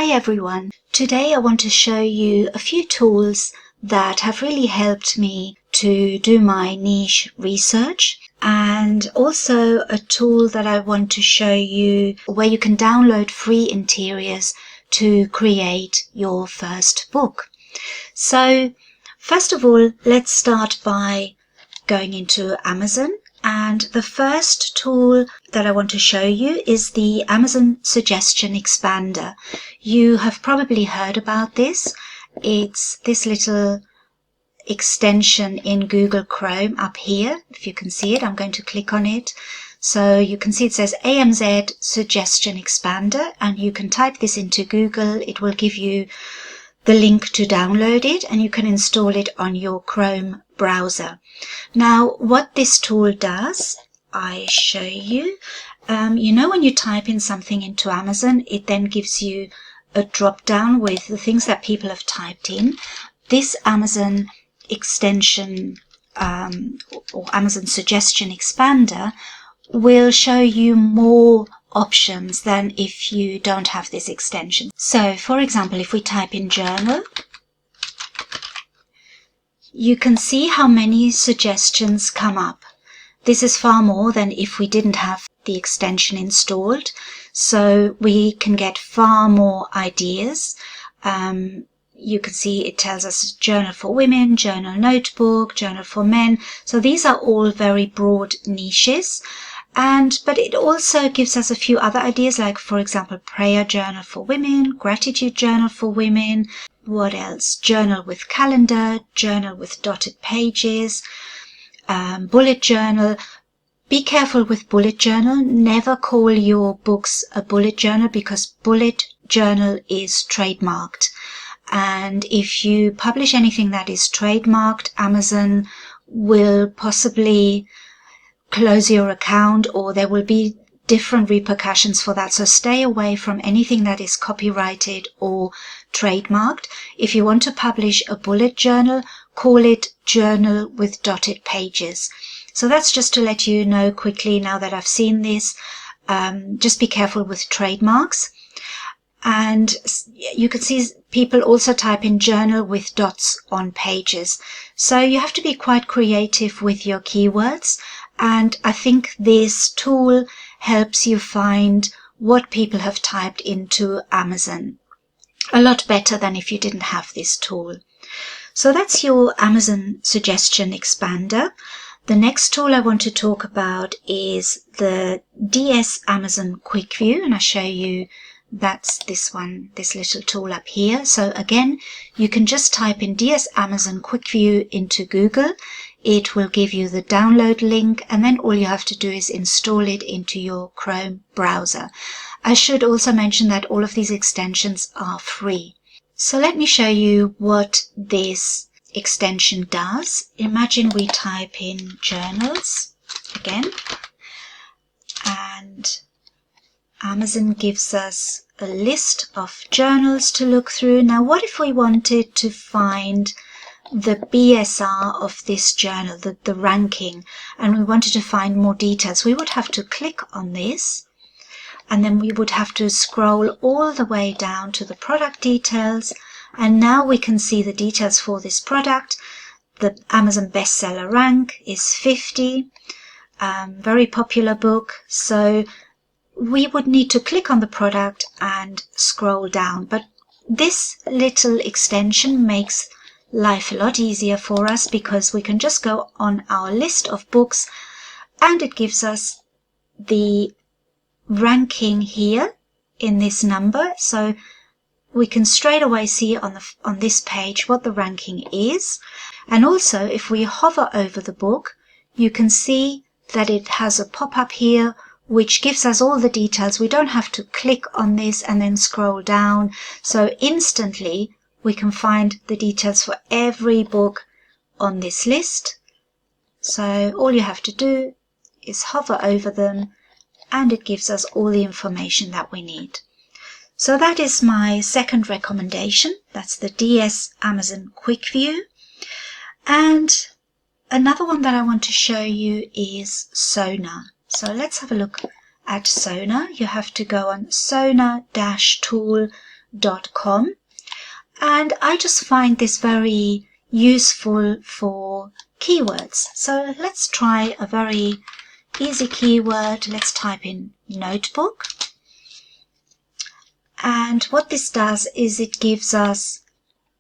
Hi everyone! Today I want to show you a few tools that have really helped me to do my niche research, and also a tool that I want to show you where you can download free interiors to create your first book. So first of all, let's start by going into Amazon. And the first tool that I want to show you is the Amazon Suggestion Expander. You have probably heard about this. It's this little extension in Google Chrome up here. If you can see it, I'm going to click on it. So you can see it says AMZ Suggestion Expander, and you can type this into Google. It will give you the link to download it, and you can install it on your Chrome browser. Now, what this tool does, I show you. You know, when you type in something into Amazon, it then gives you a drop down with the things that people have typed in. This Amazon extension or Amazon Suggestion Expander will show you more options than if you don't have this extension. So, for example, if we type in journal, you can see how many suggestions come up. This is far more than if we didn't have the extension installed, so we can get far more ideas. You can see it tells us journal for women, journal notebook, journal for men. So these are all very broad niches. But it also gives us a few other ideas, like, for example, prayer journal for women, gratitude journal for women. What else? Journal with calendar, journal with dotted pages, bullet journal. Be careful with bullet journal. Never call your books a bullet journal, because bullet journal is trademarked. And if you publish anything that is trademarked, Amazon will possibly close your account, or there will be different repercussions for that. So stay away from anything that is copyrighted or trademarked. If you want to publish a bullet journal, call it journal with dotted pages. So that's just to let you know quickly, now that I've seen this. Just be careful with trademarks. And you can see people also type in journal with dots on pages. So you have to be quite creative with your keywords. And I think this tool helps you find what people have typed into Amazon a lot better than if you didn't have this tool. So that's your Amazon Suggestion Expander. The next tool I want to talk about is the DS Amazon Quick View, and I'll show you that's this one, this little tool up here. So again, you can just type in DS Amazon Quick View into Google. It will give you the download link, and then all you have to do is install it into your Chrome browser. I should also mention that all of these extensions are free. So let me show you what this extension does. Imagine we type in journals again, and Amazon gives us a list of journals to look through. Now, what if we wanted to find the BSR of this journal, the ranking, and we wanted to find more details? We would have to click on this, and then we would have to scroll all the way down to the product details, and now we can see the details for this product. The Amazon bestseller rank is 50, very popular book. So we would need to click on the product and scroll down. But this little extension makes life a lot easier for us, because we can just go on our list of books and it gives us the ranking here in this number. So we can straight away see on this page what the ranking is. And also, if we hover over the book, you can see that it has a pop-up here which gives us all the details. We don't have to click on this and then scroll down. So instantly we can find the details for every book on this list. So all you have to do is hover over them, and it gives us all the information that we need. So that is my second recommendation. That's the DS Amazon Quick View. And another one that I want to show you is Sona. So let's have a look at Sona. You have to go on sona-tool.com bookbold.com, and I just find this very useful for keywords. So let's try a very easy keyword. Let's type in notebook. And what this does is it gives us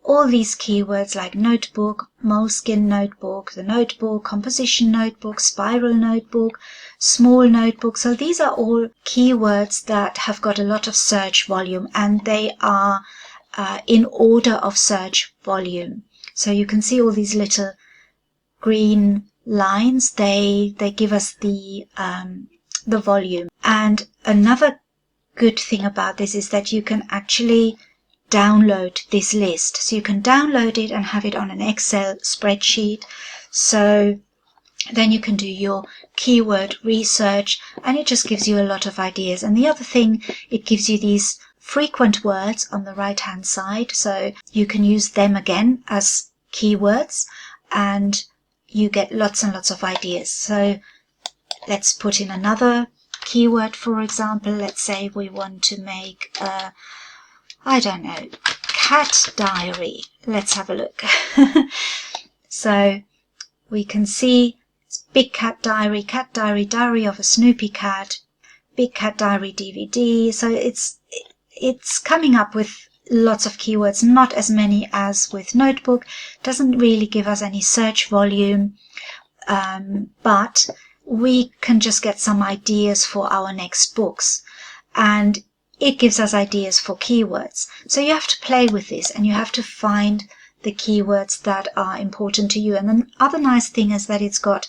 all these keywords like notebook, moleskin notebook, the notebook, composition notebook, spiral notebook, small notebook. So these are all keywords that have got a lot of search volume, and they are in order of search volume. So you can see all these little green lines. They give us the volume. And another good thing about this is that you can actually download this list. So you can download it and have it on an Excel spreadsheet. So then you can do your keyword research, and it just gives you a lot of ideas. And the other thing, it gives you these frequent words on the right hand side, so you can use them again as keywords and you get lots and lots of ideas. So let's put in another keyword. For example, let's say we want to make I don't know, cat diary. Let's have a look. So we can see it's big cat diary, diary of a Snoopy cat, big cat diary DVD. So it's coming up with lots of keywords, not as many as with notebook. Doesn't really give us any search volume, but we can just get some ideas for our next books, and it gives us ideas for keywords. So you have to play with this and you have to find the keywords that are important to you. And the other nice thing is that it's got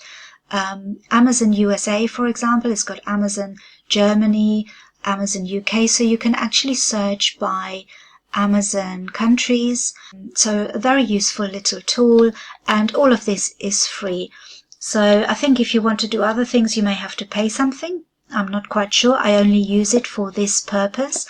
Amazon USA, for example. It's got Amazon Germany, Amazon UK. So you can actually search by Amazon countries. So a very useful little tool, and all of this is free. So I think if you want to do other things, you may have to pay something. I'm not quite sure. I only use it for this purpose,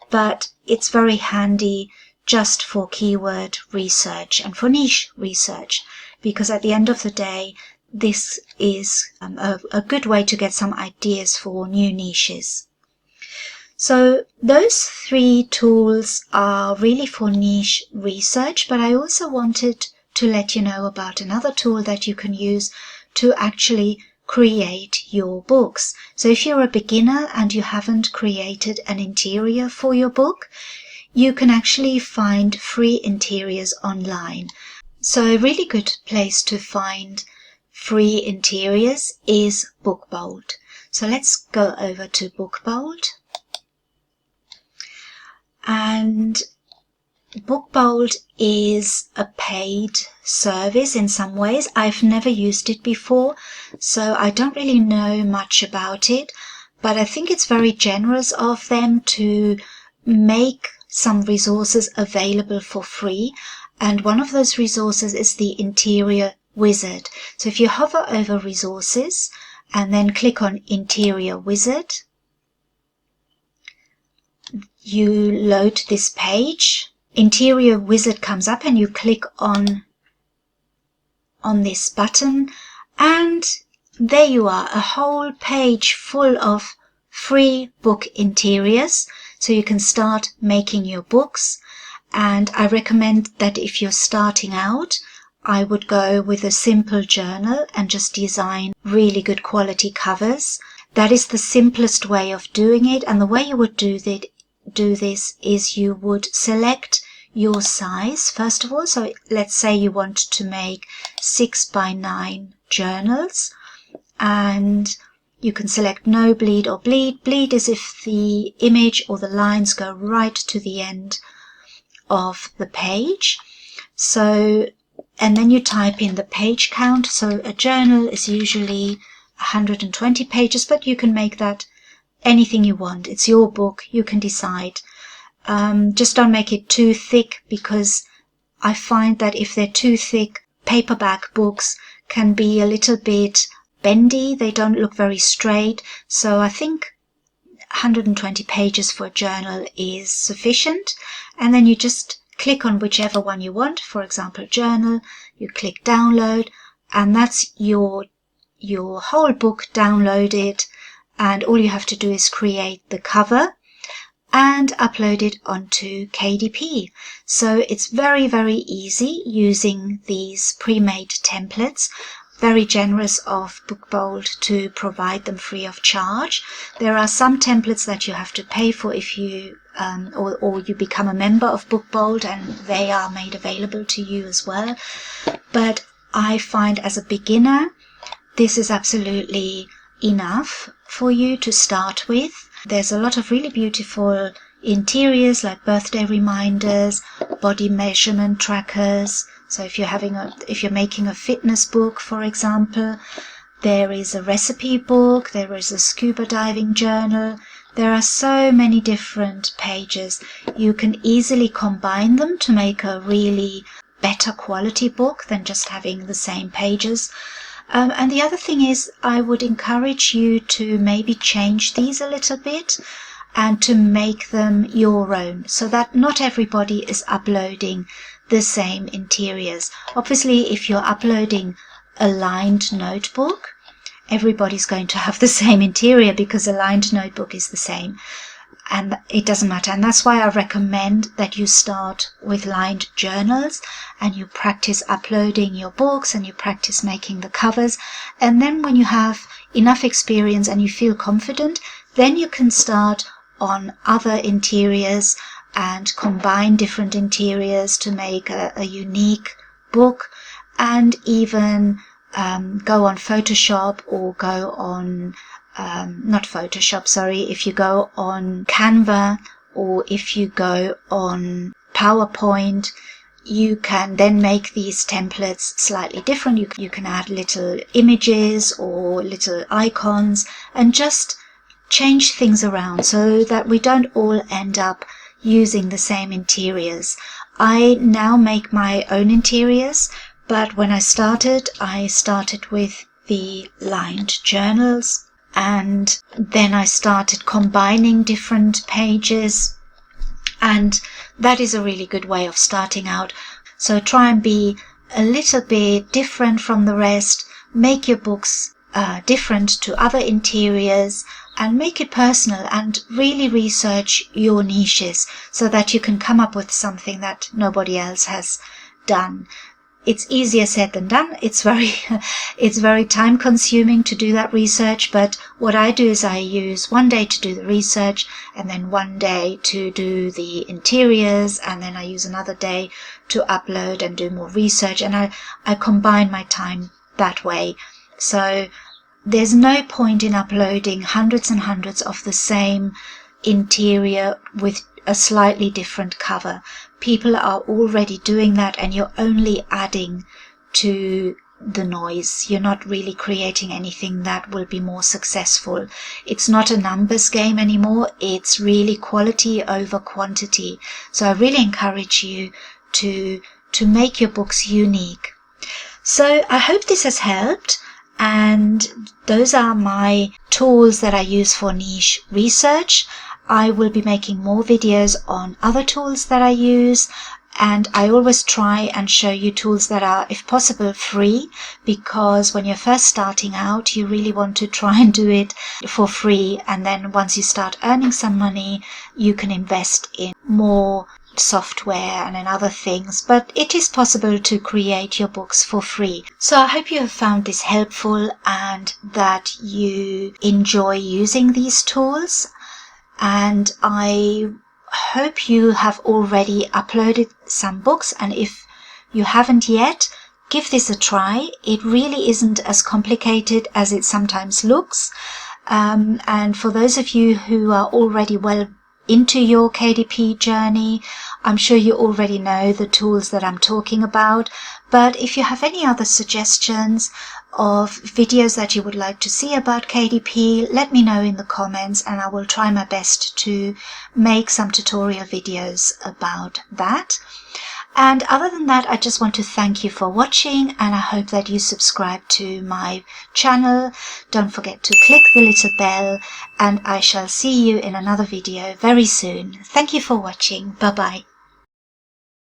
but it's very handy just for keyword research and for niche research, because at the end of the day, this is a good way to get some ideas for new niches. So those 3 tools are really for niche research, but I also wanted to let you know about another tool that you can use to actually create your books. So if you're a beginner and you haven't created an interior for your book, you can actually find free interiors online. So a really good place to find free interiors is Bookbold. So let's go over to Bookbold. And Bookbold is a paid service in some ways. I've never used it before, so I don't really know much about it, but I think it's very generous of them to make some resources available for free. And one of those resources is the Interior Wizard. So if you hover over resources and then click on Interior Wizard, you load this page. Interior Wizard comes up and you click on this button, and there you are, a whole page full of free book interiors. So you can start making your books, and I recommend that if you're starting out, I would go with a simple journal and just design really good quality covers. That is the simplest way of doing it, and the way you would do this is you would select your size first of all. So let's say you want to make 6x9 journals, and you can select no bleed or bleed. Bleed is if the image or the lines go right to the end of the page. So, and then you type in the page count. So a journal is usually 120 pages, but you can make that anything you want. It's your book, you can decide. Just don't make it too thick, because I find that if they're too thick, paperback books can be a little bit bendy. They don't look very straight. So I think 120 pages for a journal is sufficient. And then you just click on whichever one you want. For example, journal, you click download, and that's your whole book downloaded. And all you have to do is create the cover. and upload it onto KDP. So it's very, very easy using these pre-made templates. Very generous of Bookbold to provide them free of charge. There are some templates that you have to pay for if you or you become a member of Bookbold, and they are made available to you as well. But I find as a beginner, this is absolutely enough for you to start with. There's a lot of really beautiful interiors like birthday reminders, body measurement trackers. So if you're making a fitness book, for example, there is a recipe book, there is a scuba diving journal. There are so many different pages. You can easily combine them to make a really better quality book than just having the same pages. And the other thing is, I would encourage you to maybe change these a little bit and to make them your own, so that not everybody is uploading the same interiors. Obviously, if you're uploading a lined notebook, everybody's going to have the same interior because a lined notebook is the same. And it doesn't matter. And that's why I recommend that you start with lined journals and you practice uploading your books and you practice making the covers. And then when you have enough experience and you feel confident, then you can start on other interiors and combine different interiors to make a unique book, and even go on Photoshop or go on not Photoshop, sorry, if you go on Canva or if you go on PowerPoint, you can then make these templates slightly different. You can add little images or little icons and just change things around so that we don't all end up using the same interiors. I now make my own interiors, but when I started with the lined journals. And then I started combining different pages, and that is a really good way of starting out. So try and be a little bit different from the rest, make your books different to other interiors, and make it personal, and really research your niches so that you can come up with something that nobody else has done. It's easier said than done. It's very time consuming to do that research. But what I do is I use one day to do the research and then one day to do the interiors. And then I use another day to upload and do more research. And I combine my time that way. So there's no point in uploading hundreds and hundreds of the same interior with a slightly different cover. People are already doing that, and you're only adding to the noise. You're not really creating anything that will be more successful. It's not a numbers game anymore. It's really quality over quantity. So I really encourage you to make your books unique. So I hope this has helped. And those are my tools that I use for niche research. I will be making more videos on other tools that I use, and I always try and show you tools that are, if possible, free, because when you're first starting out, you really want to try and do it for free, and then once you start earning some money, you can invest in more software and in other things. But it is possible to create your books for free. So I hope you have found this helpful and that you enjoy using these tools. And I hope you have already uploaded some books, and if you haven't yet, give this a try. It really isn't as complicated as it sometimes looks. And for those of you who are already well into your KDP journey, I'm sure you already know the tools that I'm talking about. But if you have any other suggestions of videos that you would like to see about KDP, let me know in the comments, and I will try my best to make some tutorial videos about that. And other than that, I just want to thank you for watching, and I hope that you subscribe to my channel. Don't forget to click the little bell, and I shall see you in another video very soon. Thank you for watching. Bye bye.